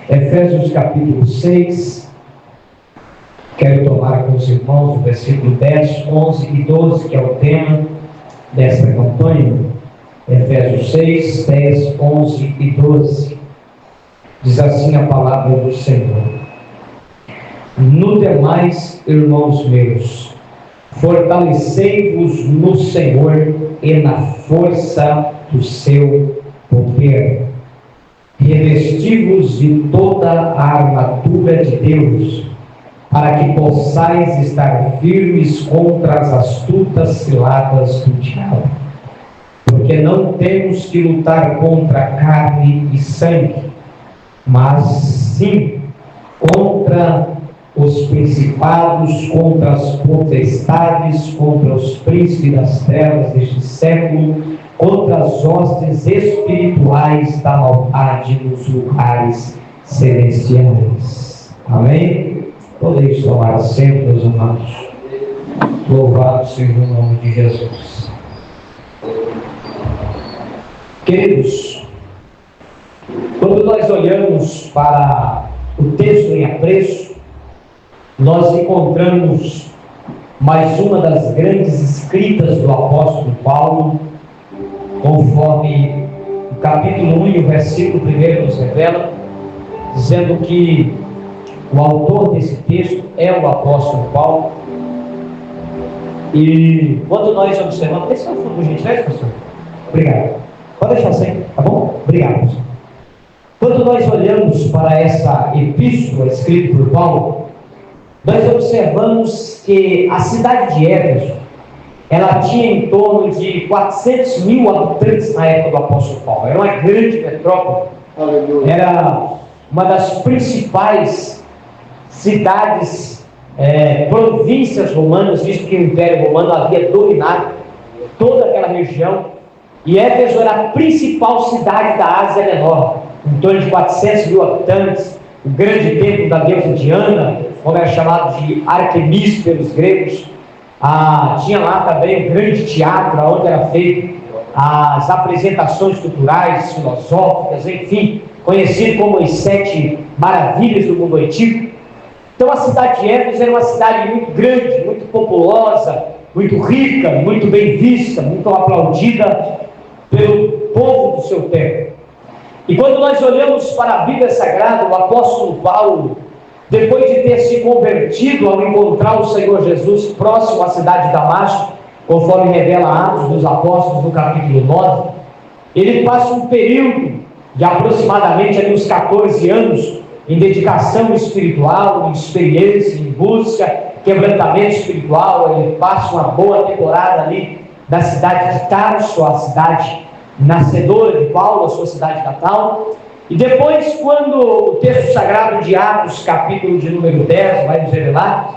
Efésios capítulo 6, quero tomar com os irmãos o versículo 10, 11 e 12, que é o tema desta campanha. Efésios 6, 10, 11 e 12. Diz assim a palavra do Senhor: No demais, irmãos meus, fortalecei-vos no Senhor e na força do seu poder. Revesti-vos de toda a armadura de Deus, para que possais estar firmes contra as astutas ciladas do diabo. Porque não temos que lutar contra carne e sangue, mas sim contra os principados, contra as potestades, contra os príncipes das trevas deste século, contra as hostes espirituais da maldade nos lugares celestiais. Amém? Podeis tomar assento, meus amados. Louvado seja o nome de Jesus. Queridos, quando nós olhamos para o texto em apreço, nós encontramos mais uma das grandes escritas do apóstolo Paulo, conforme o capítulo 1 e o versículo 1 nos revela, dizendo que o autor desse texto é o apóstolo Paulo. E quando nós observamos, esse é o fundo, por gentileza, pastor? Obrigado. Pode deixar assim, tá bom? Obrigado, pastor. Quando nós olhamos para essa epístola escrita por Paulo, nós observamos que a cidade de Éfeso, ela tinha em torno de 400 mil habitantes na época do apóstolo Paulo. Era uma grande metrópole. Era uma das principais cidades, províncias romanas, visto que o Império Romano havia dominado toda aquela região. E Éfeso era a principal cidade da Ásia Menor, em torno de 400 mil habitantes. O grande templo da deusa Diana, como era chamado de Artemis pelos gregos. Tinha lá também um grande teatro, onde era feito as apresentações culturais, filosóficas, enfim, conhecido como as 7 maravilhas do mundo antigo. Então a cidade de Éfeso era uma cidade muito grande, muito populosa, muito rica, muito bem vista, muito aplaudida pelo povo do seu tempo. E quando nós olhamos para a Bíblia Sagrada, o apóstolo Paulo, depois de ter se convertido ao encontrar o Senhor Jesus próximo à cidade de Damasco, conforme revela Atos dos Apóstolos no capítulo 9, ele passa um período de aproximadamente ali uns 14 anos em dedicação espiritual, em experiência, em busca, quebrantamento espiritual. Ele passa uma boa temporada ali na cidade de Tarso, a cidade nascedora de Paulo, a sua cidade natal. E depois, quando o texto sagrado de Atos, capítulo de número 10, vai nos revelar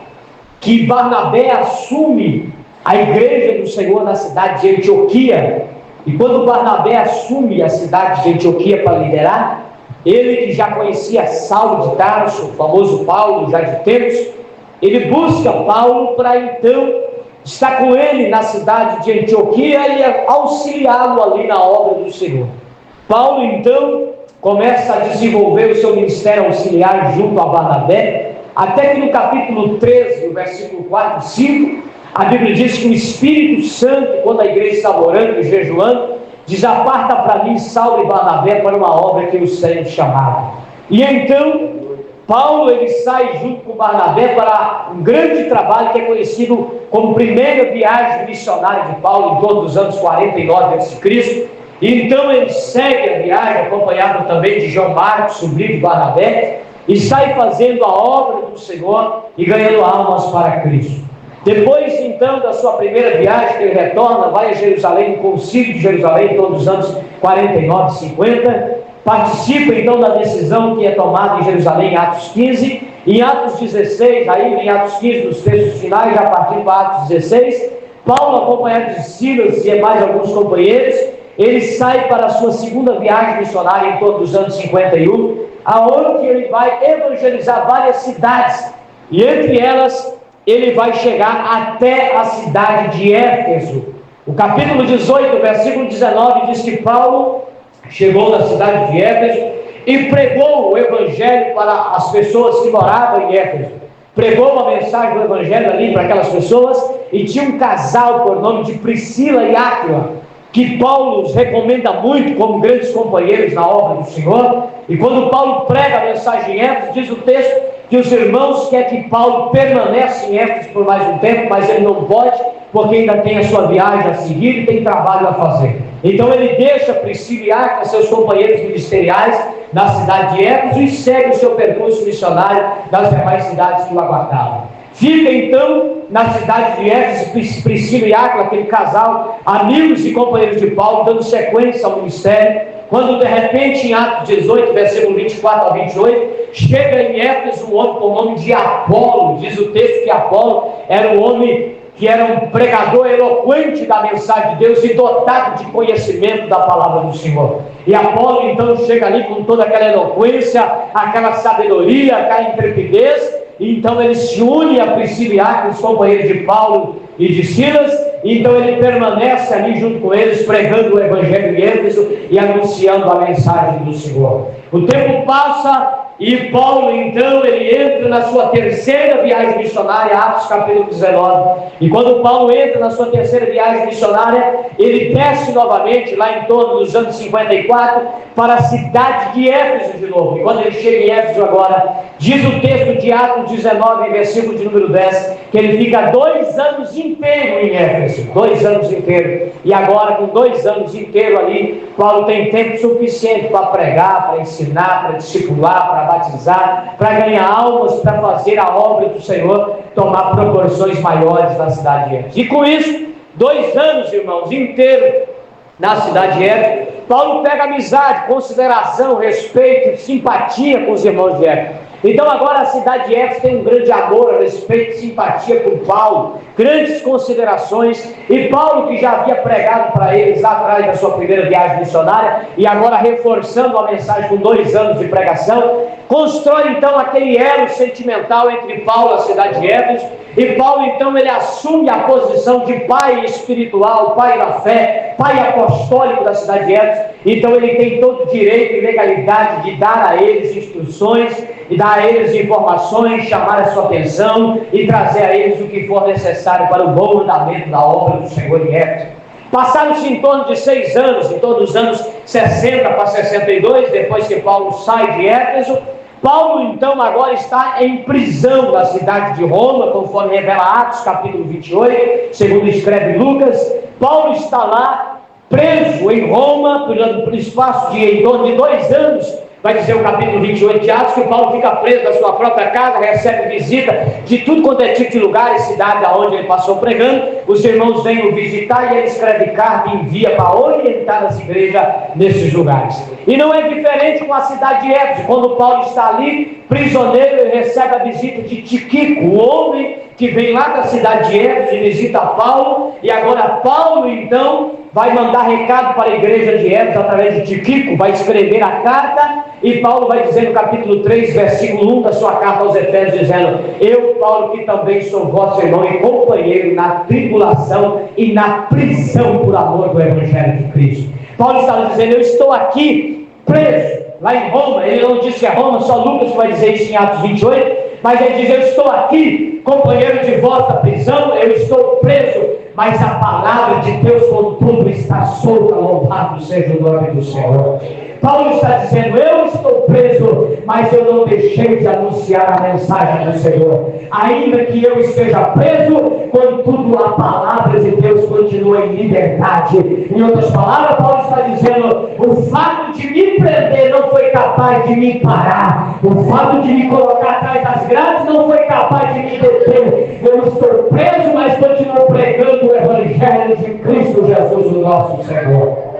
que Barnabé assume a igreja do Senhor na cidade de Antioquia. E quando Barnabé assume a cidade de Antioquia para liderar, ele que já conhecia Saulo de Tarso, o famoso Paulo, já de tempos, ele busca Paulo para então estar com ele na cidade de Antioquia e auxiliá-lo ali na obra do Senhor. Paulo então começa a desenvolver o seu ministério auxiliar junto a Barnabé, até que no capítulo 13, no versículo 4 e 5, a Bíblia diz que o Espírito Santo, quando a igreja estava orando e jejuando, diz: aparta para mim Saulo e Barnabé para uma obra que os tenho chamado. E então Paulo ele sai junto com Barnabé para um grande trabalho que é conhecido como primeira viagem missionária de Paulo, em torno dos anos 49 a.C. E então ele segue a viagem, acompanhado também de João Marcos, sobrinho de Barnabé, e sai fazendo a obra do Senhor e ganhando almas para Cristo. Depois então da sua primeira viagem, que ele retorna, vai a Jerusalém, no concílio de Jerusalém, em todos os anos 49 e 50, participa então da decisão que é tomada em Jerusalém em Atos 15, em Atos 16, aí em Atos 15, nos textos finais, já partindo para Atos 16, Paulo, acompanhado de Silas e mais alguns companheiros, ele sai para a sua segunda viagem missionária em torno dos anos 51, aonde ele vai evangelizar várias cidades, e entre elas ele vai chegar até a cidade de Éfeso. O capítulo 18, versículo 19 diz que Paulo chegou na cidade de Éfeso e pregou o evangelho para as pessoas que moravam em Éfeso. Pregou uma mensagem do evangelho ali para aquelas pessoas, e tinha um casal por nome de Priscila e Áquila, que Paulo os recomenda muito como grandes companheiros na obra do Senhor. E quando Paulo prega a mensagem em Éfeso, diz o texto que os irmãos querem que Paulo permaneça em Éfeso por mais um tempo, mas ele não pode, porque ainda tem a sua viagem a seguir e tem trabalho a fazer. Então ele deixa Priscila e Áquila, seus companheiros ministeriais, na cidade de Éfeso, e segue o seu percurso missionário das demais cidades que o aguardavam. Fica então na cidade de Éfeso Priscila e Áquila, aquele casal, amigos e companheiros de Paulo, dando sequência ao ministério, quando de repente em Atos 18, versículo 24 ao 28, chega em Éfeso um homem com o nome de Apolo. Diz o texto que Apolo era um homem que era um pregador eloquente da mensagem de Deus e dotado de conhecimento da palavra do Senhor. E Apolo então chega ali com toda aquela eloquência, aquela sabedoria, aquela intrepidez. Então ele se une a Priscila e Áquila, os companheiros de Paulo e de Silas. Então ele permanece ali junto com eles, pregando o evangelho em Éfeso e anunciando a mensagem do Senhor. O tempo passa e Paulo então ele entra na sua terceira viagem missionária, Atos capítulo 19. E quando Paulo entra na sua terceira viagem missionária, ele desce novamente lá em torno dos anos 54 para a cidade de Éfeso de novo. E quando ele chega em Éfeso agora, diz o texto de Atos 19, versículo de número 10, que ele fica 2 anos inteiros em Éfeso, 2 anos inteiros. E agora, com 2 anos inteiros ali, Paulo tem tempo suficiente para pregar, para ensinar, para discipular, para batizar, para ganhar almas, para fazer a obra do Senhor tomar proporções maiores na cidade de Éfeso. E com isso, 2 anos, irmãos, inteiros na cidade de Éfeso, Paulo pega amizade, consideração, respeito, simpatia com os irmãos de Éfeso. Então agora a cidade de Éfeso tem um grande amor, respeito, simpatia por Paulo, grandes considerações. E Paulo, que já havia pregado para eles lá atrás da sua primeira viagem missionária, e agora reforçando a mensagem com 2 anos de pregação, constrói então aquele elo sentimental entre Paulo e a cidade de Éfeso. E Paulo então ele assume a posição de pai espiritual, pai da fé, pai apostólico da cidade de Éfeso. Então ele tem todo o direito e legalidade de dar a eles instruções, e dar a eles informações, chamar a sua atenção e trazer a eles o que for necessário para o bom andamento da obra do Senhor em Éfeso. Passaram-se em torno de 6 anos, em torno dos anos 60 para 62, depois que Paulo sai de Éfeso. Paulo então agora está em prisão na cidade de Roma, conforme revela Atos capítulo 28, segundo escreve Lucas. Paulo está lá preso em Roma por espaço de em torno de 2 anos. Vai dizer o capítulo 28 de Atos que Paulo fica preso na sua própria casa, recebe visita de tudo quanto é tipo de lugar e cidade aonde ele passou pregando. Os irmãos vêm o visitar e ele escreve carta e envia para orientar as igrejas nesses lugares. E não é diferente com a cidade de Éfeso. Quando Paulo está ali, prisioneiro, ele recebe a visita de Tíquico, o homem que vem lá da cidade de Éfeso e visita Paulo. E agora Paulo então vai mandar recado para a igreja de Éfeso através de Tíquico, vai escrever a carta. E Paulo vai dizer no capítulo 3, versículo 1 da sua carta aos Efésios, dizendo: eu, Paulo, que também sou vosso irmão e companheiro na tribulação e na prisão por amor do Evangelho de Cristo. Paulo estava dizendo: eu estou aqui preso, lá em Roma. Ele não disse que é Roma, só Lucas vai dizer isso em Atos 28, mas ele diz: eu estou aqui, companheiro de vossa prisão, eu estou preso, mas a palavra de Deus, contudo, está solta, louvado seja o nome do Senhor. Paulo está dizendo: eu estou preso, mas eu não deixei de anunciar a mensagem do Senhor. Ainda que eu esteja preso, contudo a palavra de Deus continua em liberdade. Em outras palavras, Paulo está dizendo: o fato de me prender não foi capaz de me parar. O fato de me colocar atrás das grades não foi capaz de me deter. Eu estou preso, mas continuo pregando o Evangelho de Cristo Jesus, o nosso Senhor.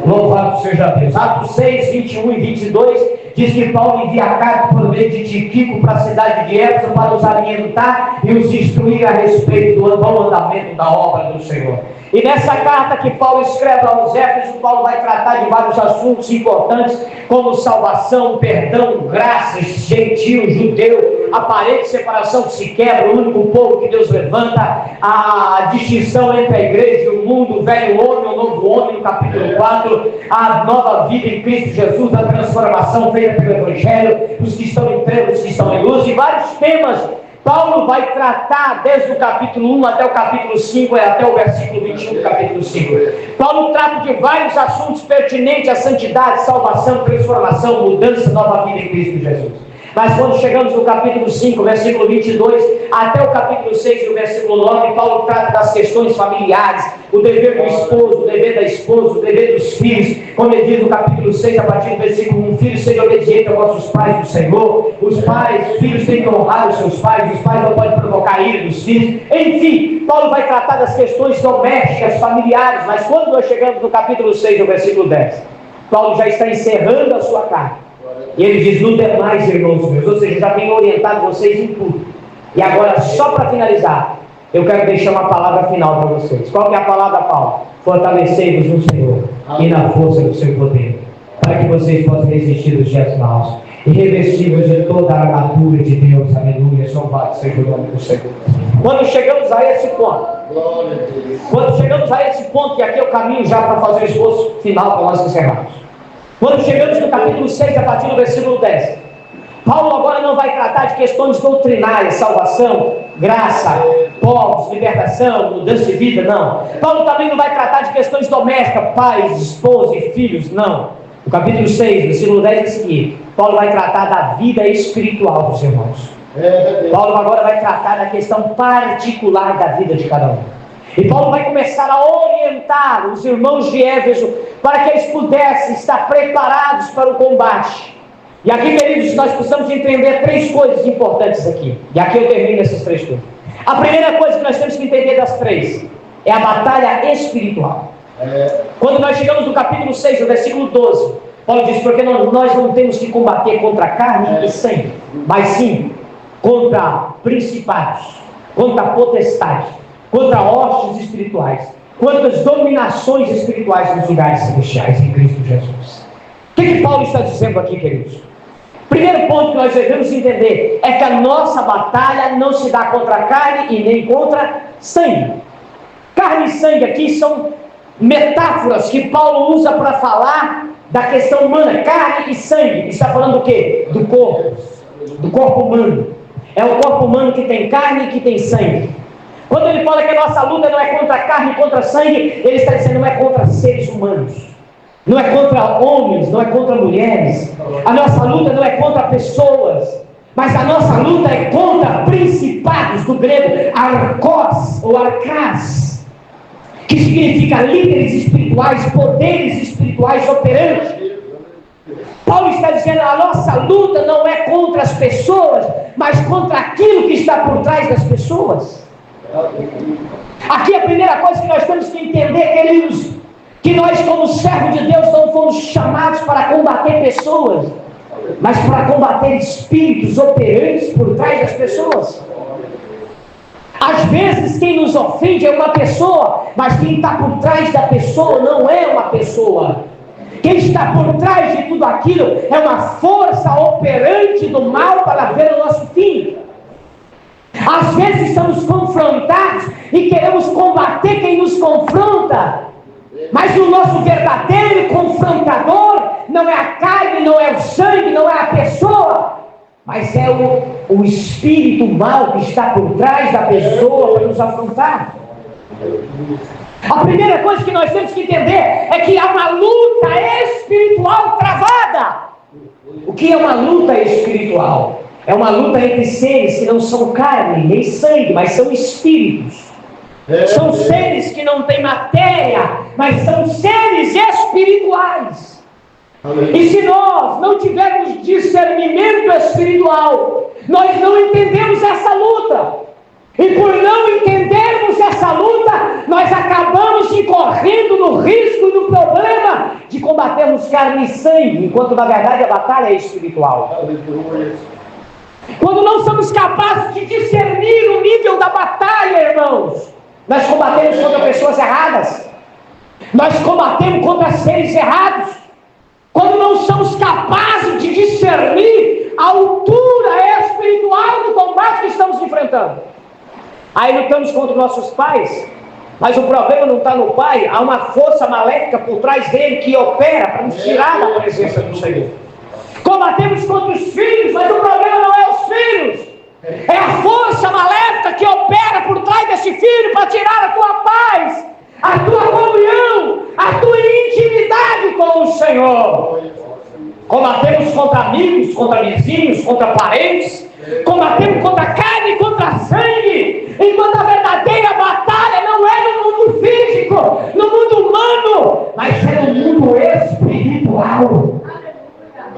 Louvado seja Deus. Atos 6, 21 e 22 diz que Paulo envia a carta por meio de Tíquico para a cidade de Éfeso para os alimentar e os instruir a respeito do bom andamento da obra do Senhor. E nessa carta que Paulo escreve aos Éfesos, Paulo vai tratar de vários assuntos importantes, como salvação, perdão, graças, gentio, judeu, a parede de separação que se quebra, o único povo que Deus levanta, a distinção entre a igreja e o mundo, o velho homem, o novo homem, no capítulo 4, a nova vida em Cristo Jesus, a transformação feita pelo Evangelho, os que estão em trevas, os que estão em luz, e vários temas. Paulo vai tratar desde o capítulo 1 até o capítulo 5, até o versículo 21 do capítulo 5. Paulo trata de vários assuntos pertinentes à santidade, salvação, transformação, mudança, nova vida em Cristo Jesus. Mas quando chegamos no capítulo 5, versículo 22, até o capítulo 6, o versículo 9, Paulo trata das questões familiares, o dever do esposo, o dever da esposa, o dever dos filhos, como ele diz no capítulo 6, a partir do versículo 1, filhos sejam obedientes aos vossos pais do Senhor, os filhos têm que honrar os seus pais não podem provocar a ira dos filhos, enfim, Paulo vai tratar das questões domésticas, familiares, mas quando nós chegamos no capítulo 6, no versículo 10, Paulo já está encerrando a sua carta. E ele diz, no demais, irmãos meus, ou seja, já tenho orientado vocês em tudo. E agora, só para finalizar, eu quero deixar uma palavra final para vocês. Qual que é a palavra, Paulo? Fortalecei-vos no Senhor e na força do seu poder, para que vocês possam resistir os dias maus e revestir-vos de toda a armadura de Deus. Aleluia, louvado seja o nome do Senhor. Quando chegamos a esse ponto, e aqui é o caminho já para fazer o esforço final para nós encerrarmos. Quando chegamos no capítulo 6, a partir do versículo 10, Paulo agora não vai tratar de questões doutrinárias, salvação, graça, povos, libertação, mudança de vida, não. Paulo também não vai tratar de questões domésticas, pais, esposa e filhos, não. No capítulo 6, versículo 10 é o seguinte, Paulo vai tratar da vida espiritual dos irmãos. Paulo agora vai tratar da questão particular da vida de cada um. E Paulo vai começar a orientar os irmãos de Éfeso para que eles pudessem estar preparados para o combate. E aqui, queridos, nós precisamos entender três coisas importantes aqui. E aqui eu termino essas três coisas. A primeira coisa que nós temos que entender das três é a batalha espiritual. Quando nós chegamos no capítulo 6, no versículo 12, Paulo diz, porque nós não temos que combater contra carne e sangue, mas sim contra principados, contra potestades, contra hostes espirituais, contra as dominações espirituais nos lugares celestiais em Cristo Jesus. O que Paulo está dizendo aqui, queridos? Primeiro ponto que nós devemos entender é que a nossa batalha não se dá contra a carne e nem contra sangue. Carne e sangue aqui são metáforas que Paulo usa para falar da questão humana. Carne e sangue, está falando do quê? Do corpo humano. É o corpo humano que tem carne e que tem sangue. Quando ele fala que a nossa luta não é contra carne e contra sangue, ele está dizendo não é contra seres humanos, não é contra homens, não é contra mulheres. A nossa luta não é contra pessoas, mas a nossa luta é contra principados, do grego arcos ou arcás, que significa líderes espirituais, poderes espirituais operantes. Paulo está dizendo a nossa luta não é contra as pessoas, mas contra aquilo que está por trás das pessoas. Aqui a primeira coisa que nós temos que entender, queridos, que nós como servos de Deus não fomos chamados para combater pessoas, mas para combater espíritos operantes por trás das pessoas. Às vezes quem nos ofende é uma pessoa, mas quem está por trás da pessoa não é uma pessoa. Quem está por trás de tudo aquilo é uma força operante do mal para ver o nosso fim. Às vezes estamos confrontados e queremos combater quem nos confronta, mas o nosso verdadeiro confrontador não é a carne, não é o sangue, não é a pessoa, mas é o espírito mal que está por trás da pessoa para nos afrontar. A primeira coisa que nós temos que entender é que há uma luta espiritual travada. O que é uma luta espiritual? É uma luta entre seres que não são carne nem sangue, mas são espíritos. São seres que não têm matéria, mas são seres espirituais. E se nós não tivermos discernimento espiritual, nós não entendemos essa luta. E por não entendermos essa luta, nós acabamos incorrendo no risco e no problema de combatermos carne e sangue, enquanto na verdade a batalha é espiritual. Quando não somos capazes de discernir o nível da batalha, irmãos, nós combatemos contra pessoas erradas, nós combatemos contra seres errados. Quando não somos capazes de discernir a altura espiritual do enfrentando. Aí lutamos contra nossos pais, mas o problema não está no pai, há uma força maléfica por trás dele que opera para nos tirar da presença do Senhor. Combatemos contra os filhos, mas o problema não é os filhos, é a força maléfica que opera por trás desse filho para tirar a tua paz, a tua comunhão, a tua intimidade com o Senhor. Combatemos contra amigos, contra vizinhos, contra parentes, combatemos contra carne e contra sangue, enquanto a verdadeira batalha não é no mundo físico, no mundo humano, mas é no mundo espiritual.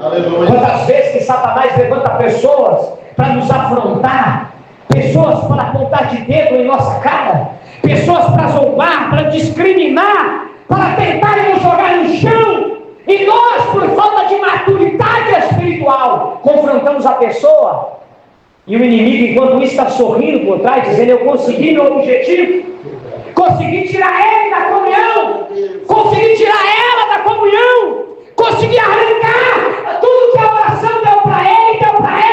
Aleluia. Quantas vezes que Satanás levanta pessoas para nos afrontar, pessoas para apontar de dedo em nossa cara, pessoas para zombar, para discriminar, para tentarem nos jogar no chão, e nós, por falta de maturidade espiritual, confrontamos a pessoa, e o inimigo, enquanto isso, está sorrindo por trás, dizendo: eu consegui meu objetivo, consegui tirar ele da comunhão, consegui tirar ela da comunhão, consegui arrancar tudo que a oração deu para ele,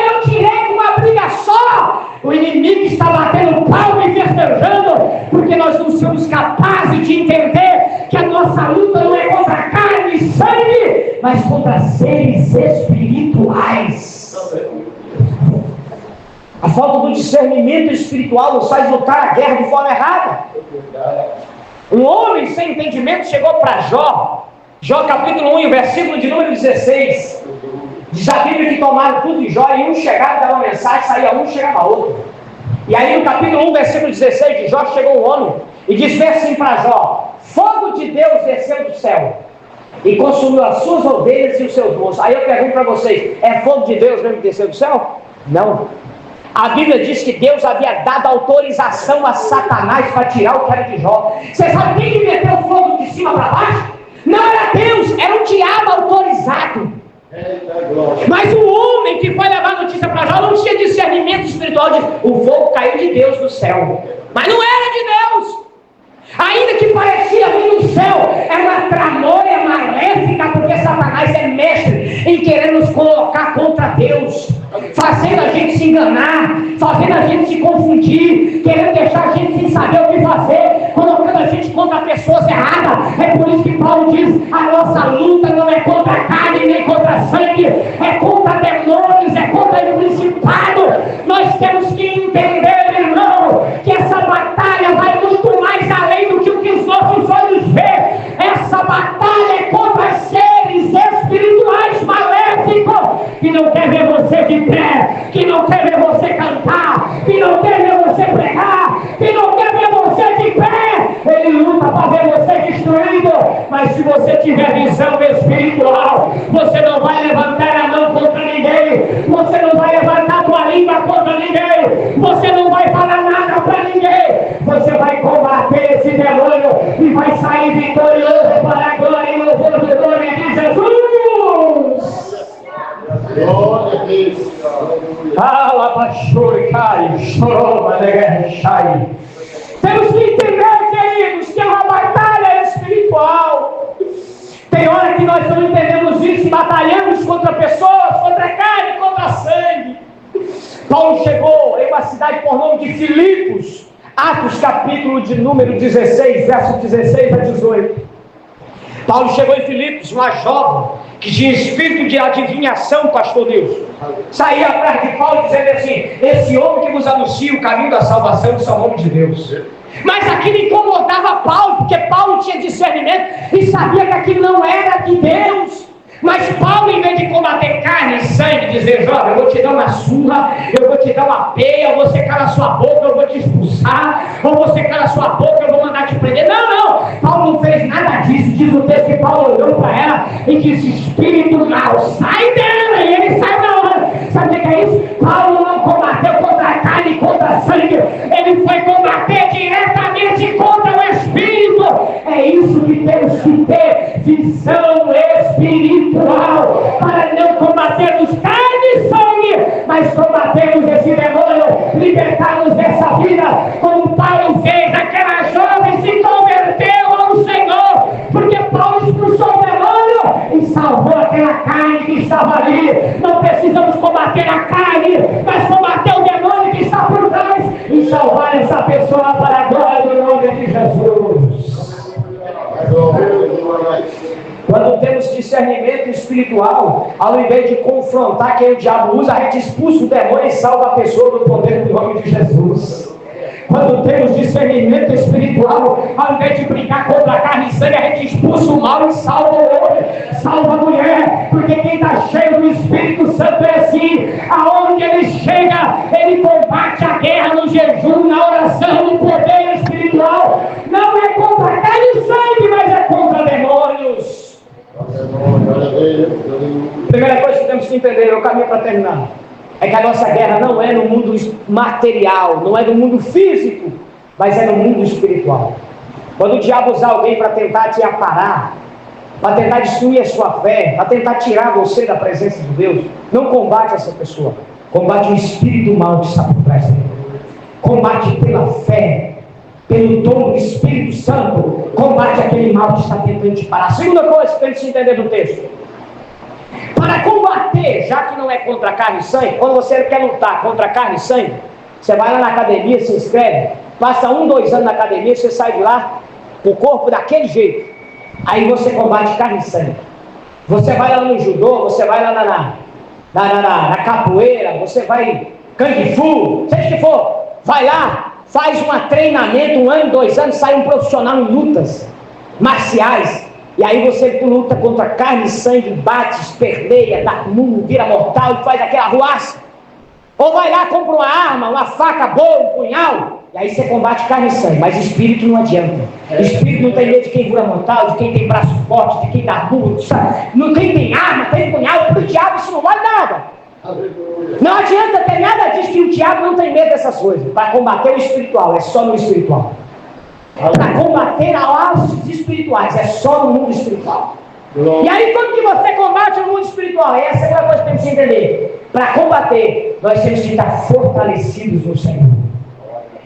eu tirei com uma briga só. O inimigo está batendo palma e festejando, porque nós não somos capazes de entender que a nossa luta não é contra carne e sangue, mas contra seres espirituais. A falta do discernimento espiritual nos faz lutar a guerra de forma errada. Um homem sem entendimento chegou para Jó, capítulo 1, versículo de número 16. Diz a Bíblia que tomaram tudo de Jó, e um chegava e dava uma mensagem, saía um, chegava outro. E aí no capítulo 1, versículo 16 de Jó, chegou um homem e disse assim para Jó: fogo de Deus desceu do céu e consumiu as suas ovelhas e os seus bois. Aí eu pergunto para vocês: é fogo de Deus mesmo que desceu do céu? Não. A Bíblia diz que Deus havia dado autorização a Satanás para tirar o que era de Jó. Você sabe quem que meteu o fogo de cima para baixo? Não era Deus, era o diabo autorizado. Mas o homem que foi levar a notícia para Jó não tinha discernimento espiritual de o fogo caiu de Deus do céu. Mas não era de Deus. Ainda que parecia vir do céu, é uma tramóia maléfica, porque Satanás é mestre em querer nos colocar contra Deus, fazendo a gente se enganar, fazendo a gente se confundir, querendo deixar a gente sem saber o que fazer, colocando a gente contra pessoas erradas. É por isso que Paulo diz: a nossa luta não é contra a carne nem contra sangue, é contra demônios, é contra o principado. Nós temos que entender, irmão, que essa batalha vai muito mais além do que o que os nossos olhos vê. Essa batalha é contra seres espirituais maléficos que não quer ver você de pé, que não quer ver você cantar, que não quer ver você pregar, que não quer ver você de pé. Ele luta para ver você destruído. Mas se você tiver visão espiritual, você não vai levantar a mão contra ninguém, você não vai levantar a tua língua contra ninguém, você não vai falar nada para ninguém, você vai combater esse demônio e vai sair vitorioso para a glória e louvor do nome de Jesus. Glória a Deus. Temos que entender, queridos, que é uma batalha espiritual. Tem hora que nós não entendemos isso e batalhamos contra pessoas, contra carne, contra sangue. Paulo chegou em uma cidade por nome de Filipos, Atos capítulo de número 16, verso 16 a 18. Paulo chegou em Filipos, uma jovem que tinha espírito de adivinhação, pastor Nilson. Saía atrás de Paulo dizendo assim: esse homem que vos anuncia o caminho da salvação, que são homens de Deus. Mas aquilo incomodava Paulo, porque Paulo tinha discernimento e sabia que aquilo não era de Deus. Mas Paulo, em vez de combater carne e sangue, dizer: jovem, eu vou te dar uma surra, eu vou te dar uma peia, eu vou secar a sua boca, eu vou te expulsar, ou vou secar a sua boca, eu vou mandar te prender. Não, Paulo não fez nada disso. Diz o texto que Paulo olhou para ela e disse: espírito mau, sai dela. E ele sai da hora. Sabe o que é isso? Paulo não combateu contra a carne e contra a sangue, ele foi combater diretamente contra o espírito. É isso que temos que ter, visão espiritual, para não combatermos carne e sangue, mas combatermos esse demônio, libertarmos dessa vida, como Paulo fez. Aquela jovem se converteu ao Senhor, porque Paulo expulsou o demônio e salvou aquela carne que estava ali. Não precisamos combater a carne, mas combater o demônio que está por trás. espiritual, ao invés de confrontar quem o diabo usa, a gente expulsa o demônio e salva a pessoa do poder do nome de Jesus. Quando temos discernimento espiritual, ao invés de brincar contra a carne e sangue, a gente expulsa o mal e salva o homem, salva a mulher, porque quem está cheio do Espírito Santo é assim, aonde ele chega, ele combate a guerra no jejum, na oração, no poder espiritual. Não é contra a carne e sangue, mas é contra demônios. Primeira coisa que temos que entender, o caminho para terminar, é que a nossa guerra não é no mundo material, não é no mundo físico, mas é no mundo espiritual. Quando o diabo usar alguém para tentar te aparar, para tentar destruir a sua fé, para tentar tirar você da presença de Deus, não combate essa pessoa, combate o espírito mal que está por trás dele. Combate pela fé, pelo dom do Espírito Santo, combate aquele mal que está tentando te parar. Segunda coisa que temos que entender do texto: para combater, já que não é contra carne e sangue, quando você quer lutar contra carne e sangue, você vai lá na academia, se inscreve, passa 1, 2 anos na academia, você sai de lá, o corpo daquele jeito. Aí você combate carne e sangue. Você vai lá no judô, você vai lá na capoeira, você vai kung fu, seja o que for, vai lá, faz um treinamento, 1 ano, 2 anos, sai um profissional em lutas marciais. E aí você luta contra carne e sangue, bate, esperneia, dá murro, vira mortal e faz aquela arruaça. Ou vai lá, compra uma arma, uma faca boa, um punhal, e aí você combate carne e sangue. Mas espírito não adianta. Espírito não tem medo de quem vira mortal, de quem tem braço forte, de quem dá murro, não tem arma, tem punhal. Para o diabo isso não vale nada. Não adianta ter nada disso, que o diabo não tem medo dessas coisas. Para combater o espiritual, é só no espiritual. Para combater alvos espirituais, é só no mundo espiritual. E aí, quando que você combate o mundo espiritual? Essa é a coisa que temos que entender. Para combater, nós temos que estar fortalecidos no Senhor.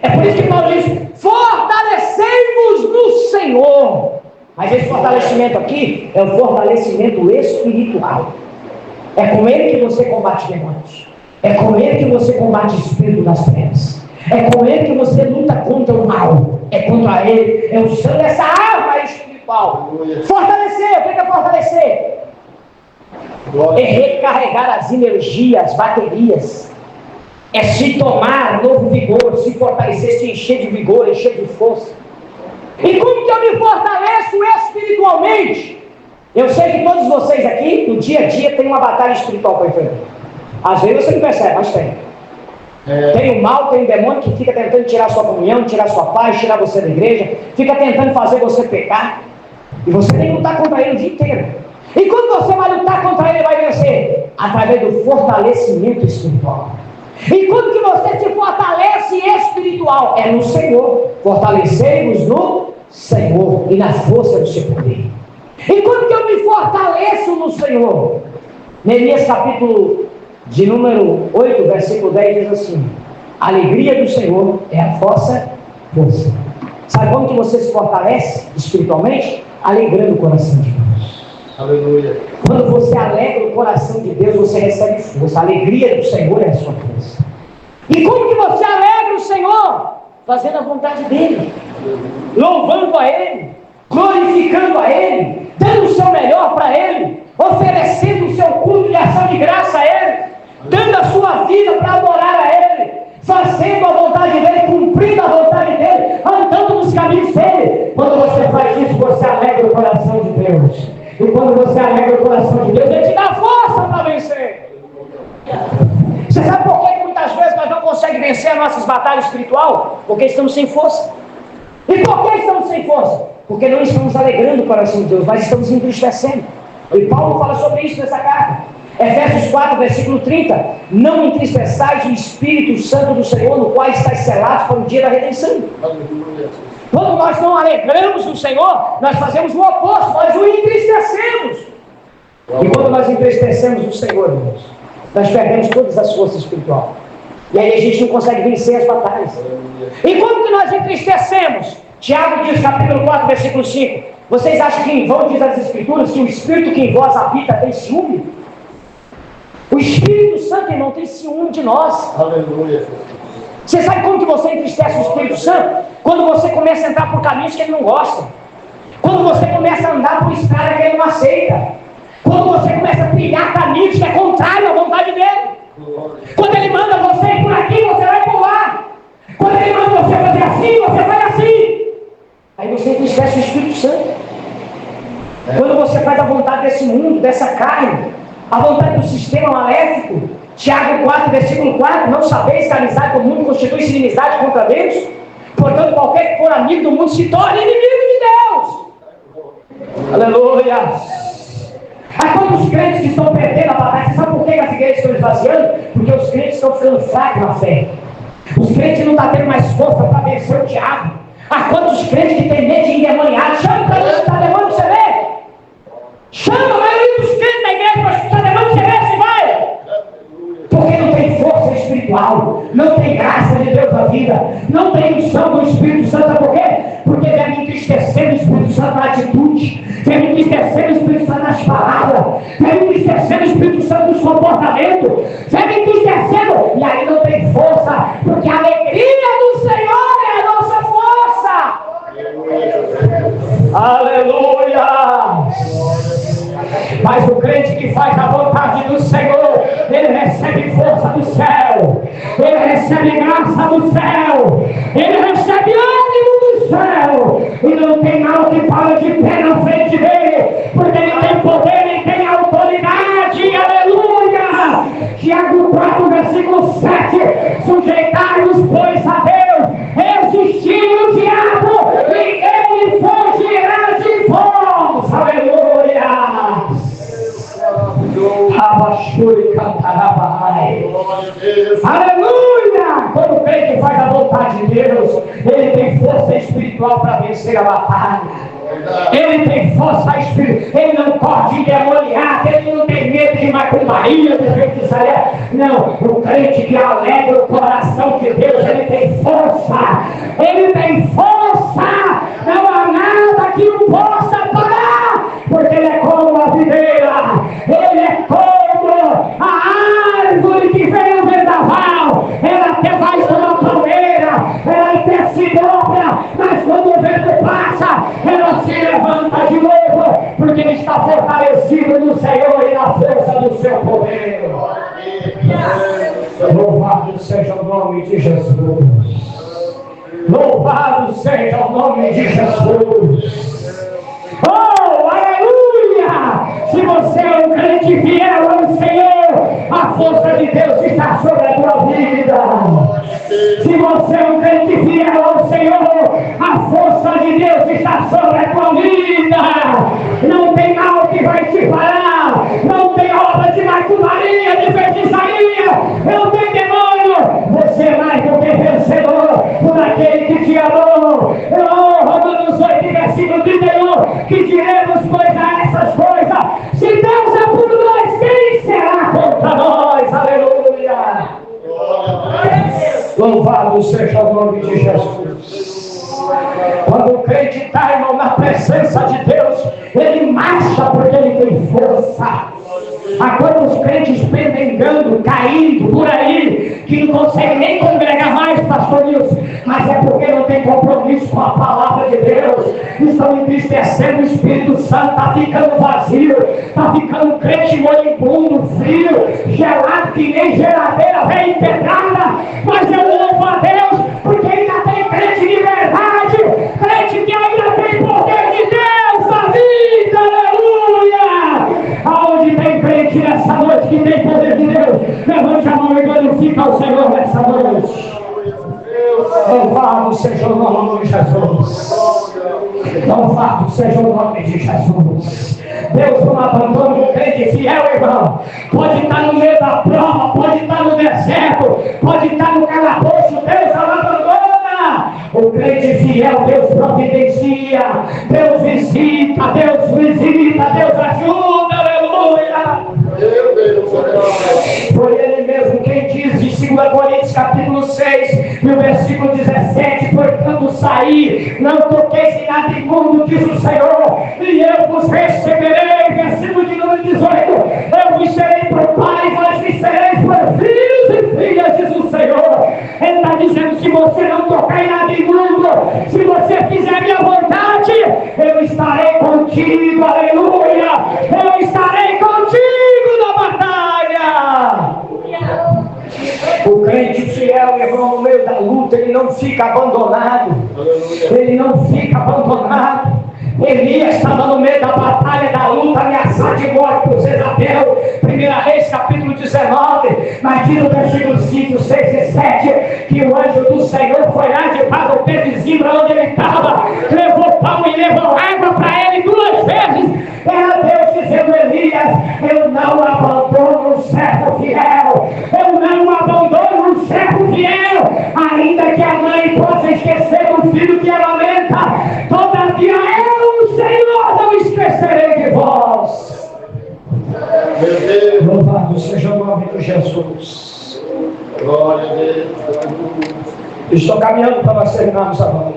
É por isso que Paulo diz: fortalecei-vos no Senhor. Mas esse fortalecimento aqui é o fortalecimento espiritual. É com ele que você combate demônios. É com ele que você combate o espírito das trevas. É com ele que você luta contra o mal. É contra ele. É usando essa arma espiritual. Fortalecer. O que é fortalecer? É recarregar as energias, as baterias. É se tomar novo vigor, se fortalecer, se encher de vigor, encher de força. E como que eu me fortaleço espiritualmente? Eu sei que todos vocês aqui, no dia a dia, tem uma batalha espiritual para enfrentar. Às vezes você não percebe, mas tem. Tem o mal, tem o demônio que fica tentando tirar sua comunhão, tirar sua paz, tirar você da igreja, fica tentando fazer você pecar, e você tem que lutar contra ele o dia inteiro. E quando você vai lutar contra ele, vai vencer através do fortalecimento espiritual. E quando que você se fortalece espiritual? É no Senhor. Fortalecei-vos no Senhor e na força do seu poder. E quando que eu me fortaleço no Senhor? Neemias capítulo de número 8, versículo 10 diz assim: a alegria do Senhor é a vossa força. Sabe como que você se fortalece espiritualmente? Alegrando o coração de Deus. Aleluia. Quando você alegra o coração de Deus, você recebe força. A alegria do Senhor é a sua força. E como que você alegra o Senhor? Fazendo a vontade dEle, louvando a Ele, glorificando a Ele, dando o seu melhor para Ele, oferecendo o seu culto de ação de graça a Ele, dando a sua vida para adorar a Ele, fazendo a vontade dEle, cumprindo a vontade dEle, andando nos caminhos dEle. Quando você faz isso, você alegra o coração de Deus. E quando você alegra o coração de Deus, Ele te dá força para vencer. Você sabe por que muitas vezes nós não conseguimos vencer as nossas batalhas espirituais? Porque estamos sem força. E por que estamos sem força? Porque não estamos alegrando o coração de Deus, mas estamos entristecendo. E Paulo fala sobre isso nessa carta. Efésios 4, versículo 30. Não entristeçais o Espírito Santo do Senhor, no qual estáis selados para o dia da redenção. Quando nós não alegramos o Senhor, nós fazemos o oposto, nós o entristecemos. E quando nós entristecemos o Senhor, irmãos, nós perdemos todas as forças espirituais. E aí a gente não consegue vencer as batalhas. E quando que nós entristecemos? Tiago diz, capítulo 4, versículo 5. Vocês acham que em vão diz as Escrituras que o Espírito que em vós habita tem ciúme? O Espírito Santo, irmão, tem ciúme de nós. Aleluia. Você sabe como que você entristece o Espírito Santo? Quando você começa a entrar por caminhos que ele não gosta. Quando você começa a andar por estrada que ele não aceita. Quando você começa a trilhar caminhos que é contrário à vontade dele. Quando ele manda você ir por aqui, você vai por lá. Quando ele manda você fazer assim, você vai assim. Aí você entristece o Espírito Santo. Quando você faz a vontade desse mundo, dessa carne, a vontade do sistema maléfico, Tiago 4, versículo 4, não sabeis que a amizade do mundo constitui-se inimizade contra Deus? Portanto, qualquer que for amigo do mundo se torna inimigo de Deus. Aleluia. Aí quando os crentes que estão perdendo a batalha, sabe por que as igrejas estão esvaziando? Porque os crentes estão ficando fracos na fé. Os crentes não estão tendo mais força para vencer o diabo. Há quantos crentes que têm medo de endemoniar? Chama para escutar demônio para você ver. Chama a maioria dos crentes da igreja para escutar demônio para você ver se vai. Porque não tem força espiritual, não tem graça de Deus na vida, não tem unção do Espírito Santo. Sabe por quê? Porque vem entristecendo o Espírito Santo na atitude, vem entristecendo o Espírito Santo nas palavras, vem entristecendo o Espírito Santo nos comportamentos, vem entristecendo, e aí não tem força, porque a alegria do Senhor é a nossa força. Aleluia! Mas o crente que faz a vontade do Senhor, ele recebe força do céu, ele recebe graça do céu, ele recebe ânimo do céu, e não tem nada que para de pé na frente dele, porque ele tem poder, ele tem autoridade. Aleluia! Tiago 4, versículo 7, sujeitai-vos, pois, a Deus, resistir o diabo, e ele fugirá de vós. Aleluia! Aleluia! Quando o crente faz a vontade de Deus, ele tem força espiritual para vencer a batalha. Ele tem força espiritual, ele não pode endemoniar, ele não tem medo de macumbaria, de feitiçaria. Não, o crente que alegra o coração de Deus, ele tem força, ele tem força. Não há nada que o possa parar, porque ele é como a videira, ele é como a árvore que vem no vendaval, ela até vai uma palmeira, ela até se dobra, mas quando o vento passa, ela se levanta de novo, porque ele está fortalecido no Senhor e na força do seu poder. Louvado seja o nome de Jesus. Louvado seja o nome de Jesus. Oh, aleluia! Se você é um crente fiel ao Senhor, a força de Deus está sobre a tua vida. Se você é um crente fiel ao Senhor, a força de Deus está sobre a tua vida. Não tem mal que vai te parar, não tem obra de macumbaria, de feitiçaria, não tem demônio. Você é mais do que vencedor por aquele que te amou. Romanos 8, versículo 31, que diremos, pois, a essas coisas: se Deus é por nós, quem será contra nós? Aleluia! Louvado seja o nome de Jesus. Quando o crente está, irmão, na presença de Deus, ele marcha porque ele tem força. Há quantos crentes pendengando, caindo por aí, que não conseguem nem congregar mais, pastor Nilson, mas é porque não tem compromisso com a palavra de Deus, estão entristecendo o Espírito Santo, está ficando vazio, está ficando crente moribundo, frio, gelado, que nem geladeira velha empedrada. Mas eu louvo a Deus, porque ainda tem crente de verdade, crente que ainda tem poder de Deus na vida. Aleluia! Aonde tem crente nessa noite que tem poder de Deus, levante a mão e glorifica ao Senhor nessa noite. Louvado seja o nome de Jesus. Louvado seja o nome de Jesus. Deus não abandona um crente fiel, irmão. Pode estar no meio da prova, pode estar no deserto, pode estar no calabouço, Deus não abandona. O crente fiel, Deus providencia, Deus visita, Deus ajuda. Aleluia! Foi ele mesmo quem diz em 2 Coríntios capítulo 6, no versículo 17: portanto saí, não toqueis em nada imundo, diz o Senhor, e eu vos receberei. Versículo de número 18: eu vos serei por pai, vós me sereis por filhos e filhas, diz o Senhor. Ele está dizendo: se você não tocar em nada imundo, se você fizer a minha vontade, eu estarei contigo. Aleluia! Eu estarei contigo. O crente fiel, irmão, no meio da luta, ele não fica abandonado. Ele não fica abandonado. Elias estava no meio da batalha, da luta, ameaçado de morte por Jezabel. 1 Reis, capítulo 19. Mas diz no versículo 5, 6 e 7 que o anjo do Senhor foi lá debaixo do pé de Zimbra, onde ele estava, levou pão e levou água para ele 2 vezes. Era Deus dizendo: Elias, eu não abandono o servo fiel. Eu não abandono o servo fiel. Ainda que a mãe possa esquecer do filho que ela lamenta, todavia eu, o Senhor, não esquecerei de vós. Meu Deus. Louvado seja o nome de Jesus. Glória a Deus. Estou caminhando para nós terminarmos agora.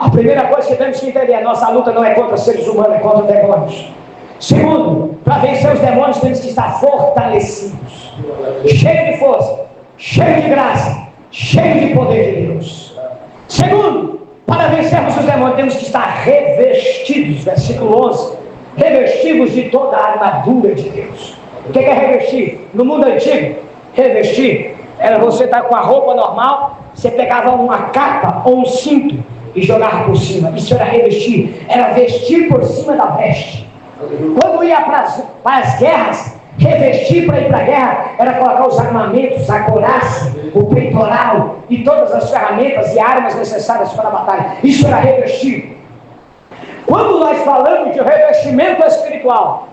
A primeira coisa que temos que entender: a nossa luta não é contra seres humanos, é contra demônios. Segundo, para vencer os demônios temos que estar fortalecidos, cheio de força, cheio de graça, cheio de poder de Deus. Segundo, para vencermos os demônios temos que estar revestidos, versículo 11, revestidos de toda a armadura de Deus. O que é revestir? No mundo antigo, revestir era você estar com a roupa normal, você pegava uma capa ou um cinto e jogava por cima. Isso era revestir, era vestir por cima da veste. Quando ia para as guerras, revestir para ir para a guerra era colocar os armamentos, a couraça, o peitoral e todas as ferramentas e armas necessárias para a batalha. Isso era revestir. Quando nós falamos de revestimento espiritual,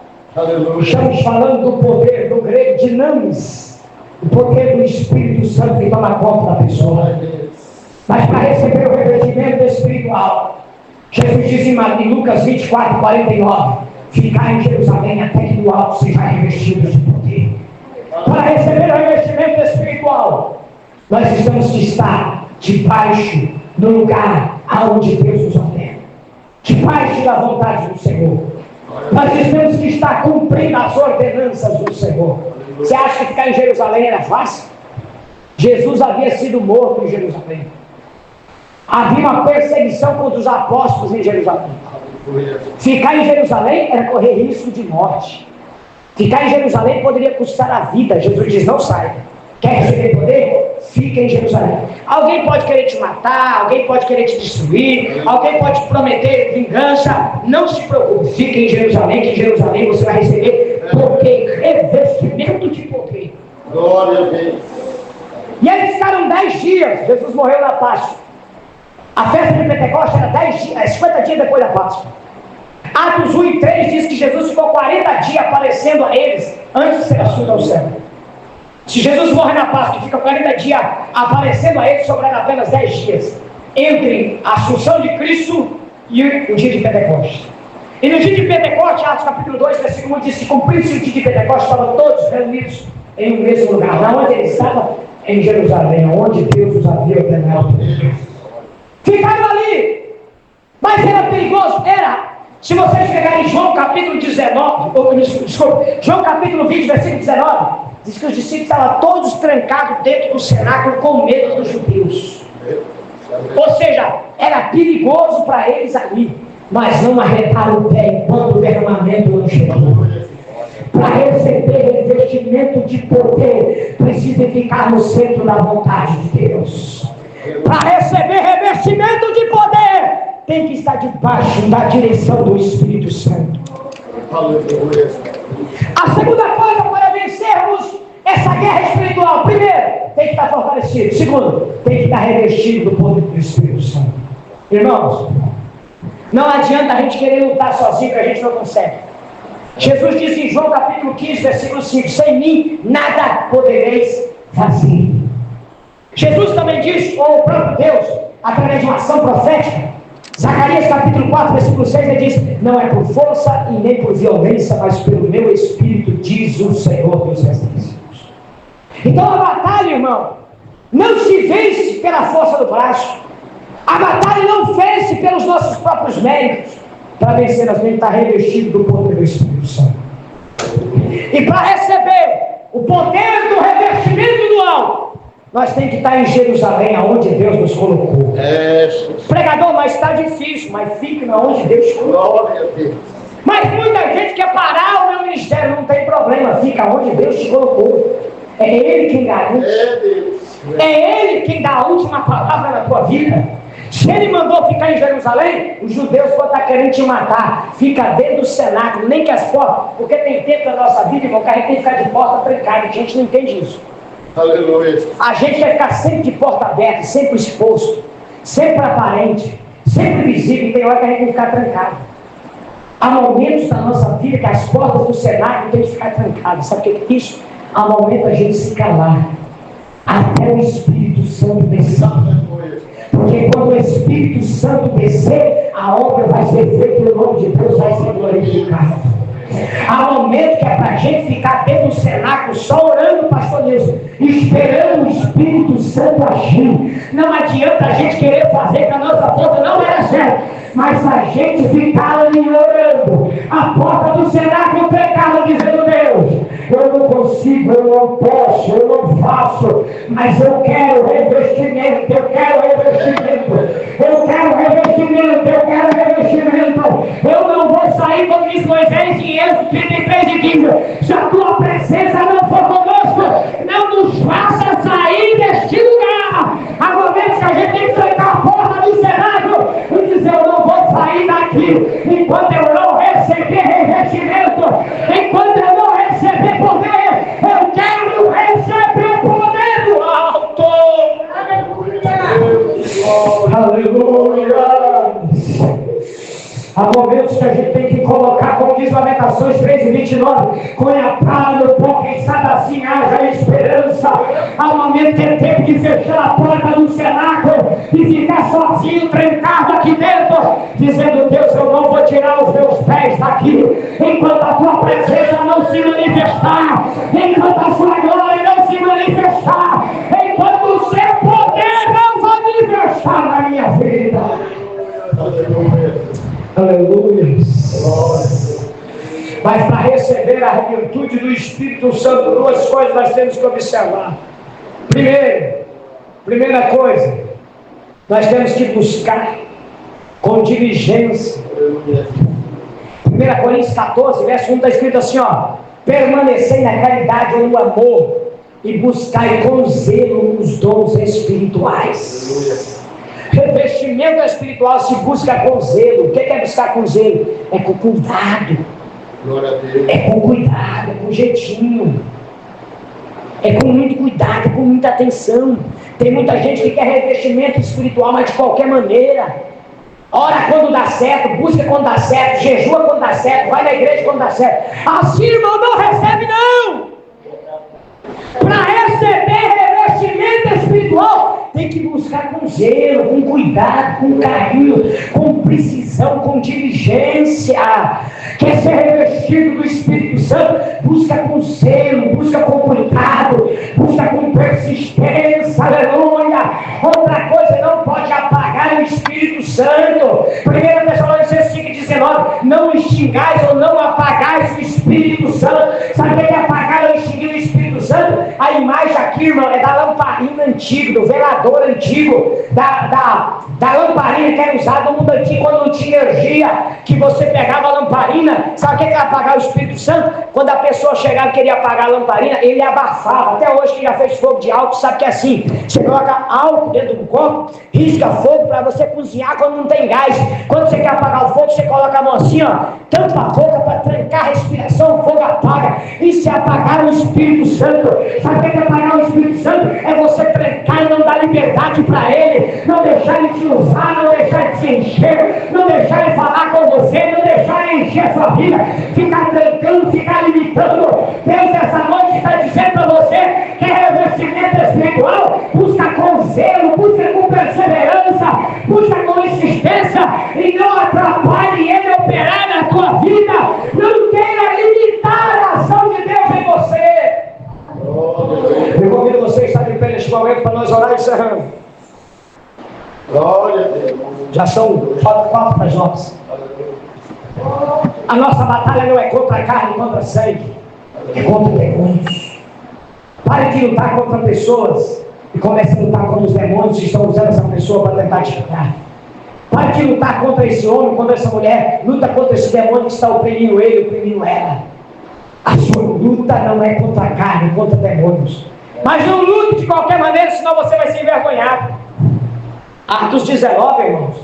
estamos falando do poder, do grego dinamis, o poder do Espírito Santo que toma conta da pessoa. Mas para receber o revestimento espiritual, Jesus diz em Lucas 24, 49: ficar em Jerusalém até que do alto seja revestido de poder. Para receber o revestimento espiritual, nós temos que estar debaixo do lugar aonde Deus nos ordena, debaixo da vontade do Senhor. Nós temos que estar cumprindo as ordenanças do Senhor. Você acha que ficar em Jerusalém era fácil? Jesus havia sido morto em Jerusalém. Havia uma perseguição contra os apóstolos em Jerusalém. Ficar em Jerusalém era correr risco de morte. Ficar em Jerusalém poderia custar a vida. Jesus diz: não saia. Quer receber poder? Fica em Jerusalém. Alguém pode querer te matar, alguém pode querer te destruir, alguém pode te prometer vingança. Não se preocupe, fique em Jerusalém, que em Jerusalém você vai receber poder, revestimento de poder. Glória a Deus. E eles ficaram 10 dias. Jesus morreu na Páscoa. A festa de Pentecostes era 10 dias, 50 dias depois da Páscoa. Atos 1 e 3 diz que Jesus ficou 40 dias aparecendo a eles antes de ser assunto ao céu. Se Jesus morre na Páscoa e fica 40 dias aparecendo a eles, sobraram apenas 10 dias entre a assunção de Cristo e o dia de Pentecostes. E no dia de Pentecostes, Atos capítulo 2, versículo 1 diz que cumprindo-se o dia de Pentecostes, estavam todos reunidos em um mesmo lugar. Lá onde eles estavam? Em Jerusalém, onde Deus os havia ordenado. Ficaram ali, mas era perigoso, era. Se você chegar em João capítulo 19, João capítulo 20, versículo 19, diz que os discípulos estavam todos trancados dentro do cenáculo com medo dos judeus. Ou seja, era perigoso para eles ali, mas não arredaram o pé enquanto o derramamento não chegou. Para receber revestimento de poder, precisa ficar no centro da vontade de Deus. Para receber revestimento de poder, tem que estar debaixo da direção do Espírito Santo. A segunda coisa para vencermos essa guerra espiritual: primeiro, tem que estar fortalecido. Segundo, tem que estar revestido do poder do Espírito Santo. Irmãos, não adianta a gente querer lutar sozinho, que a gente não consegue. Jesus diz em João capítulo 15, versículo 5: sem mim nada podereis fazer. Jesus também diz, ou o próprio Deus, através de uma ação profética, Zacarias capítulo 4, versículo 6, ele diz: não é por força e nem por violência, mas pelo meu Espírito, diz o Senhor dos Exércitos. Então a batalha, irmão, não se vence pela força do braço. A batalha não vence pelos nossos próprios méritos. Para vencer, nós temos que estar revestidos do poder do Espírito Santo. E para receber o poder do revestimento do alto, nós temos que estar em Jerusalém, aonde Deus nos colocou. Pregador, mas está difícil, mas fique onde Deus colocou. Mas muita gente quer parar o meu ministério, não tem problema, fica onde Deus te colocou. É Ele quem garante. É Deus. É Ele quem dá a última palavra na tua vida. Se Ele mandou ficar em Jerusalém, os judeus, quando estão querendo te matar, fica dentro do cenáculo, nem que as portas, porque tem tempo da nossa vida, irmão, que a gente tem que ficar de porta trancada, a gente não entende isso. Aleluia. A gente quer ficar sempre de porta aberta, sempre exposto, sempre aparente, sempre visível, e tem hora que a gente tem que ficar trancado. Há momentos da nossa vida que as portas do cenáculo têm que ficar trancadas. Sabe o que é isso? Há momentos a gente se calar, até o Espírito Santo descer. Porque quando o Espírito Santo descer, a obra vai ser feita e o nome de Deus vai ser glorificado. Há momento que é para a gente ficar dentro do cenáculo, só orando, pastor Nilson, esperando o Espírito Santo agir. Não adianta a gente querer fazer com a nossa força, não é certo. Mas se a gente ficar ali orando, a porta do cenáculo trancada, dizendo: Deus, eu não consigo, eu não posso, eu não faço, mas eu quero revestimento, eu quero revestimento, eu quero revestimento, eu quero revestimento. Eu não vou sair, como diz Moisés em Êxodo 33 e 15, se a tua presença não for conosco, não nos faça sair deste lugar. Há momentos que a gente tem que trancar a porta do cenáculo e dizer: eu não vou sair daqui enquanto eu não receber revestimento, enquanto eu não receber poder. Eu quero receber poder do alto. Aleluia. Há momentos que a gente tem que colocar, como diz Lamentações 3:29, põe a pá no pó, quem sabe assim haja esperança. Há momentos que é tempo de fechar a porta do cenáculo e ficar sozinho, trancado aqui dentro, dizendo: Deus, eu não vou tirar os meus pés daqui enquanto a tua presença não se manifestar, enquanto a sua glória não se manifestar, enquanto o seu poder não manifestar na minha vida. Aleluia. Mas para receber a virtude do Espírito Santo, duas coisas nós temos que observar. Primeira coisa, nós temos que buscar com diligência. 1 Coríntios 14, verso 1 está escrito assim: permanecei na caridade ou no amor e buscai com zelo os dons espirituais. Revestimento espiritual se busca com zelo. O que é buscar com zelo? É com cuidado. É com cuidado, é com jeitinho. É com muito cuidado, com muita atenção. Tem muita gente que quer revestimento espiritual, mas de qualquer maneira. Ora quando dá certo, busca quando dá certo, jejua quando dá certo, vai na igreja quando dá certo. Assim, irmão, não recebe não. Para receber revestimento espiritual, tem que buscar com zelo, com cuidado, com carinho, com precisão, com diligência. Quer ser revestido do Espírito Santo? Busca com zelo, busca com cuidado, busca com persistência. Aleluia. Outra coisa, não pode apagar o Espírito Santo. 1 Tessalonicenses 5:19, não extingais ou não apagais o Espírito Santo. Sabe o que é apagar ou extinguir o Espírito Santo? A imagem aqui, irmão, é da lamparina antiga, do velador antigo, da lamparina que era usada no mundo antigo, quando não tinha energia, que você pegava a lamparina. Sabe o que é apagar o Espírito Santo? Quando a pessoa chegava e queria apagar a lamparina, ele abafava. Até hoje, quem já fez fogo de álcool sabe que é assim: você coloca álcool dentro do copo, risca fogo para você cozinhar quando não tem gás. Quando você quer apagar o fogo, você coloca a mão assim, tampa a boca para trancar a respiração, o fogo apaga. Isso é apagar o Espírito Santo. Sabe o que é apagar o Espírito Santo? É você trancar e não dar liberdade para ele, não deixar ele te usar, não deixar ele te encher, não deixar ele falar com você, não deixar ele encher a sua vida, ficar trancando, ficar limitando. Deus essa noite está dizendo para você que é revestimento espiritual. Busca com zelo, busca com perseverança, busca com insistência e não atrapalhe ele operar na tua vida. Não queira limitar a ação de Deus em você. Eu convido você a estar de pé neste momento para nós orar encerrando. Glória a Deus. Já são 4 para as 9. A nossa batalha não é contra a carne, contra sangue, é contra demônios. Pare de lutar contra pessoas e comece a lutar contra os demônios que estão usando essa pessoa para tentar te matar. Pare de lutar contra esse homem, contra essa mulher. Luta contra esse demônio que está oprimindo ele, oprimindo ela. A sua luta não é contra a carne, contra demônios. Mas não lute de qualquer maneira, senão você vai ser envergonhado. Atos 19, irmãos,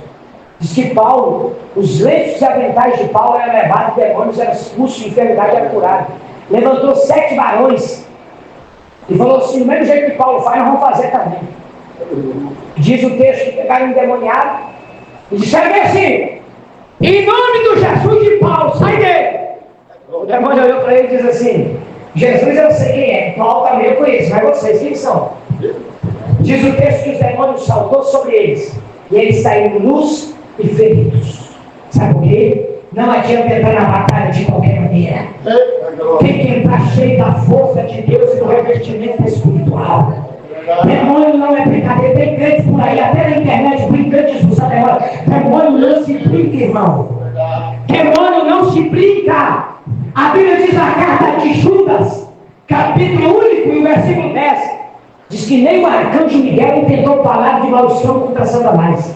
diz que Paulo, os lenços e aventais de Paulo eram levados, demônios eram expulsos, enfermidade era curada. Levantou 7 varões e falou assim: do mesmo jeito que Paulo faz, nós vamos fazer também. Diz o texto que pegaram um endemoniado e disseram assim: em nome do Jesus de Paulo, sai dele. O demônio olhou para ele e disse assim: Jesus eu sei quem é, Paulo também eu conheço, mas vocês quem são? Diz o texto que os demônios saltou sobre eles e eles saíram nus e feridos. Sabe por quê? Não adianta entrar na batalha de qualquer maneira. Tem que entrar cheio da força de Deus e do revestimento espiritual. Demônio não é brincadeira. Tem crente por aí, até na internet, brincando de expulsar demônio. Demônio não se brinca, irmão. Demônio não se brinca. A Bíblia diz na carta de Judas, capítulo único e o versículo 10, diz que nem o arcanjo Miguel intentou palavra de maldição contra Satanás.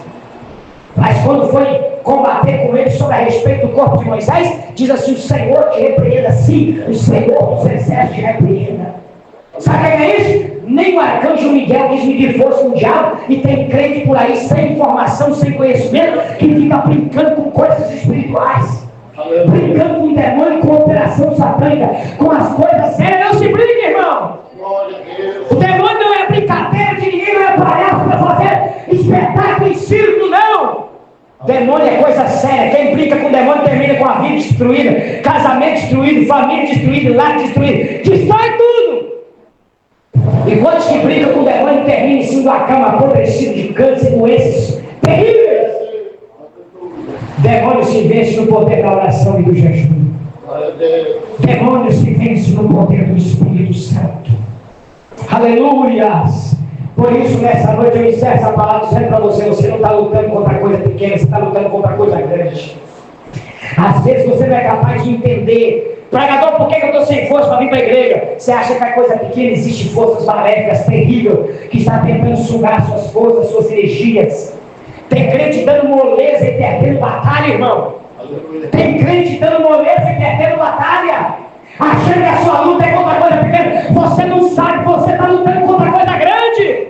Mas quando foi combater com ele sobre a respeito do corpo de Moisés, diz assim: o Senhor te repreenda, sim, o Senhor dos exércitos te repreenda. Sabe o que é isso? Nem o arcanjo Miguel quis medir força com o diabo, e tem crente por aí sem informação, sem conhecimento, que fica brincando com coisas espirituais, brincando com o demônio, com operação satânica, com as coisas sérias. Não se brinque, irmão. O demônio não é brincadeira, que ninguém não é palhaço para fazer espetáculo em circo, não. Demônio é coisa séria. Quem brinca com o demônio termina com a vida destruída, casamento destruído, família destruída, lar destruído, destrói tudo. E quantos que brincam com o demônio terminam em cima de uma cama apodrecida de câncer e doenças terríveis? Demônio se vence no poder da oração e do jejum. Demônio se vence no poder do Espírito Santo. Aleluias! Por isso, nessa noite eu encerro essa palavra dizendo para você: você não está lutando contra coisa pequena, você está lutando contra coisa grande. Às vezes você não é capaz de entender: pregador, por que eu estou sem força para vir para a igreja? Você acha que a coisa pequena existe forças maléficas terríveis que está tentando sugar suas forças, suas energias. Tem crente dando moleza e perdendo batalha, irmão. Tem crente dando moleza e perdendo batalha, achando que a sua luta é contra coisa pequena. Você não sabe que você está lutando contra coisa grande.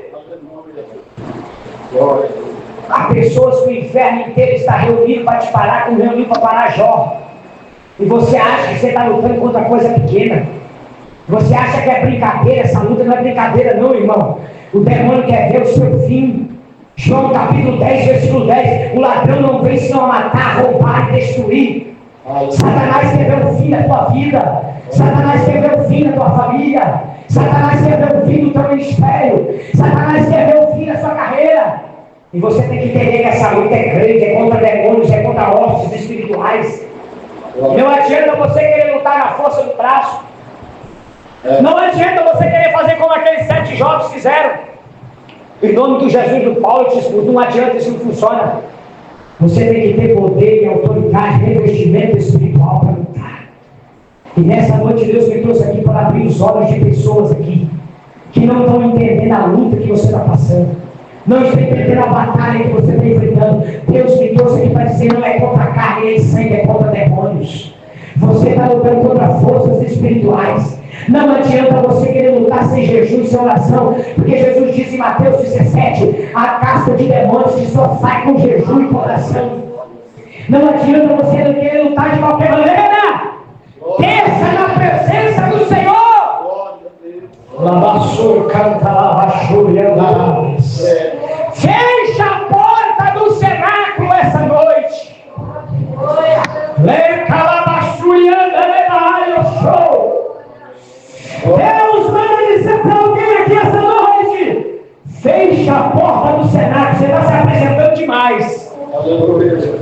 Há pessoas que o inferno inteiro está reunido para te parar, como reunido para parar Jó. E você acha que você está lutando contra coisa pequena. Você acha que é brincadeira. Essa luta não é brincadeira não, irmão. O demônio quer ver o seu fim. João capítulo 10, versículo 10. O ladrão não vem senão a matar, roubar e destruir. Satanás quer ver o fim da tua vida. Satanás quer ver o fim da tua família. Satanás quer ver o fim do teu ministério. Satanás quer ver o fim da sua carreira. E você tem que entender que essa luta é grande, é contra demônios, é contra hostes espirituais. Não adianta você querer lutar na força do braço. Não adianta você querer fazer como aqueles 7 jovens fizeram. Em nome do Jesus do Paulo, te escuto, não adianta, isso não funciona. Você tem que ter poder e autoridade, revestimento espiritual para lutar. E nessa noite Deus me trouxe aqui para abrir os olhos de pessoas aqui que não estão entendendo a luta que você está passando, não estão entendendo a batalha que você está enfrentando. Deus me trouxe aqui para dizer: não é contra carne nem sangue, é contra demônios. Você está lutando contra forças espirituais. Não adianta você querer lutar sem jejum e sem oração, porque Jesus disse em Mateus 17: a casta de demônios que só sai com jejum e oração. Não adianta você não querer lutar de qualquer maneira. Desça na presença do Senhor. Lavassur canta lavassur e andares. Fecha a porta do cenáculo essa noite. Leca lavassur e andares. Deus manda dizer para alguém aqui essa noite: fecha a porta do cenáculo. Você está se apresentando demais.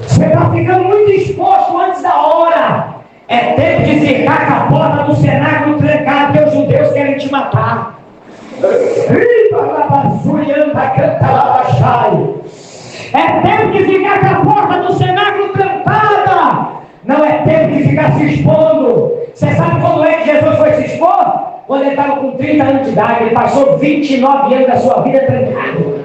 Você está ficando muito exposto antes da hora. É tempo de ficar com a porta do cenáculo trancada, porque os judeus querem te matar. É tempo de ficar com a porta do cenáculo trancada. Não é tempo de ficar se expondo. Você sabe quando é que Jesus foi se expor? Quando ele estava com 30 anos de idade. Ele passou 29 anos da sua vida trancado.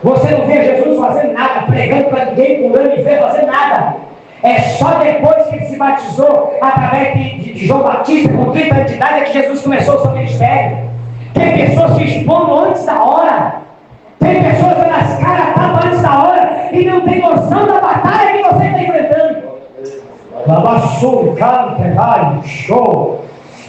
Você não vê Jesus fazendo nada, pregando para ninguém, curando e fazendo nada. É só depois que ele se batizou, através de João Batista, com 30 anos de idade, é que Jesus começou o seu ministério. Tem pessoas se expondo antes da hora. Tem pessoas dando as caras tapas antes da hora e não tem noção da batalha que você está enfrentando. Labassou, canta, vai, show.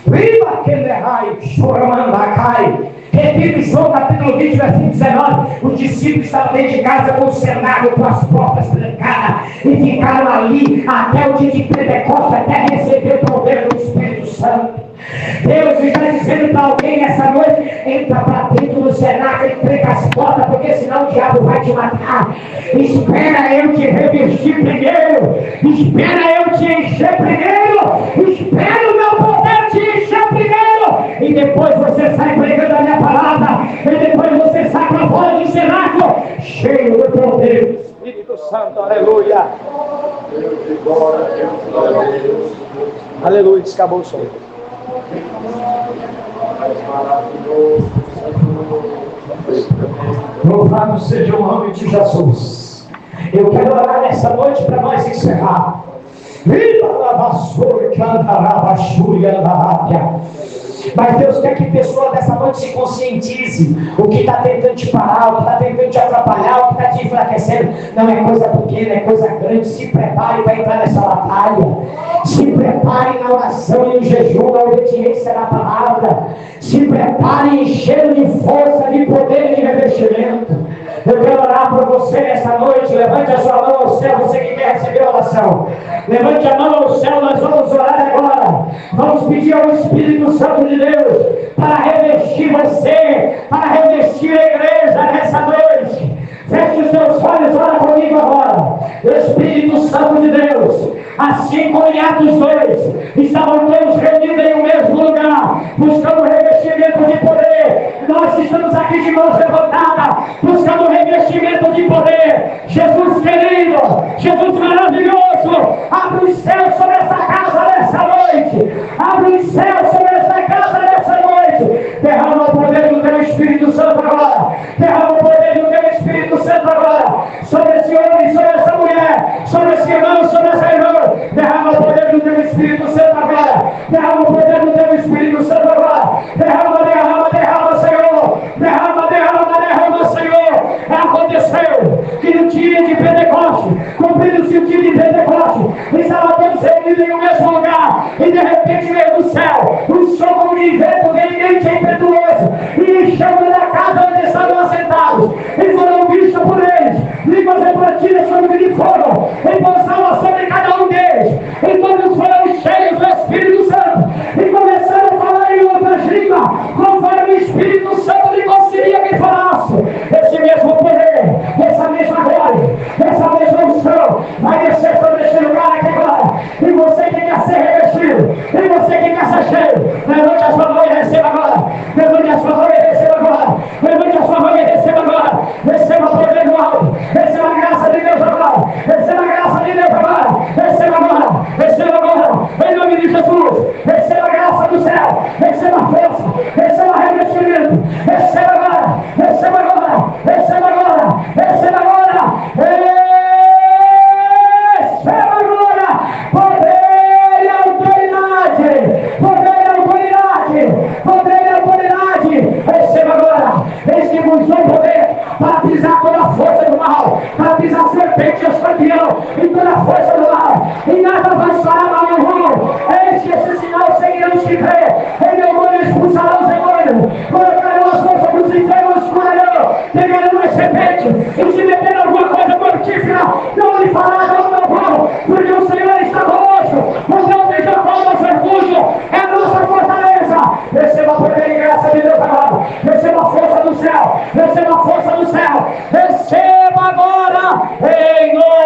Viva aquele raio, choramandacai. Repito, João capítulo 20, versículo 19. Os discípulos estavam dentro de casa com o cenário, com as portas trancadas, e ficaram ali até o dia de Pentecostes, até receber o poder do Espírito Santo. Deus está dizendo para alguém nessa noite: entra para dentro do cenáculo e tranca as portas, porque senão o diabo vai te matar. Espera eu te revestir primeiro, espera eu te encher primeiro, espera o meu poder te encher primeiro, e depois você sai pregando a minha palavra, e depois você sai para fora do cenáculo cheio do poder do Espírito Santo. Aleluia, aleluia. Acabou o som. Louvado seja o nome de Jesus. Eu quero orar nessa noite para nós encerrar. Mas Deus quer que pessoa dessa noite se conscientize. O que está tentando te parar, o que está tentando te atrapalhar, o que está te enfraquecendo, não é coisa pequena, é coisa grande. Se prepare para entrar nessa batalha. Se prepare na oração e no jejum, na obediência da palavra. Se prepare enchendo de força, de poder e de revestimento. Eu quero orar por você nessa noite. Levante a sua mão ao céu, você que quer receber a oração. Levante a mão ao céu, nós vamos orar agora. Vamos pedir ao Espírito Santo de Deus para revestir você, para revestir a igreja nessa noite. Feche os seus olhos, ora comigo agora. Espírito Santo de Deus, assim como em Atos 2, estavam todos reunidos em um mesmo lugar, buscando revestimento de poder. Nós estamos aqui de mãos levantadas, buscando revestimento de poder. Jesus querido, Jesus maravilhoso, abre os céus sobre essa casa nessa noite. Abre os céus sobre essa casa nessa noite. Derrama o poder do teu Espírito Santo agora. Derrama o poder do teu Espírito Santo agora sobre esse homem, sobre essa mulher, sobre esse irmão, sobre essa irmã. Derrama o poder do teu Espírito Santo agora. Derrama o poder do teu Espírito Santo agora. Derrama, derrama, derrama, Senhor. Derrama, derrama, derrama, Senhor. Aconteceu que no dia de Pentecostes, cumprindo-se o dia de Pentecostes, estava todos reunidos em um mesmo lugar, e de repente veio do céu um som como de vento veemente e impetuoso, e encheu da casa onde estavam assentados, e foram vistos por eles línguas repartidas sobre de fogo, e pousava sobre cada um deles, e todos foram cheios do Espírito Santo, e começaram a falar em outras línguas, conforme o Espírito Santo lhe concedia que falasse. Esse mesmo poder, essa mesma glória, essa mesma unção vai descer sobre este lugar aqui agora. E você que quer ser revestido, e você que quer ser cheio, levante a sua mão e receba agora. Levante a sua mão e receba agora. Levante a sua mão e receba agora. Receba o poder do alto. Receba a graça de Deus agora. Receba a graça de Deus agora. Receba agora. Receba agora. Em nome de Jesus. Receba a graça do céu. Receba a força. Receba revestimento. Receba agora. Receba agora. Receba agora. Receba agora. Receba agora. Poder e autoridade. Poder e autoridade. Poder e autoridade. Receba agora. Eis que vos dou poder para pisar toda a força do mal, para pisar serpente e escorpião e toda a força do mal, e nada vai parar mal nenhum. Eis que esse sinal seguirão os que crê. Em meu nome expulsarão os demônios, colocarão as forças dos infernos, curarão, pegarão as serpentes, e se meter alguma coisa mortífera, não lhe fará mal, porque o Senhor está conosco. O Deus de Jacó, nosso refúgio, é a nossa fortaleza. Receba poder e graça de Deus agora. Receba a força do céu. Receba a força do céu. Receba agora, em nome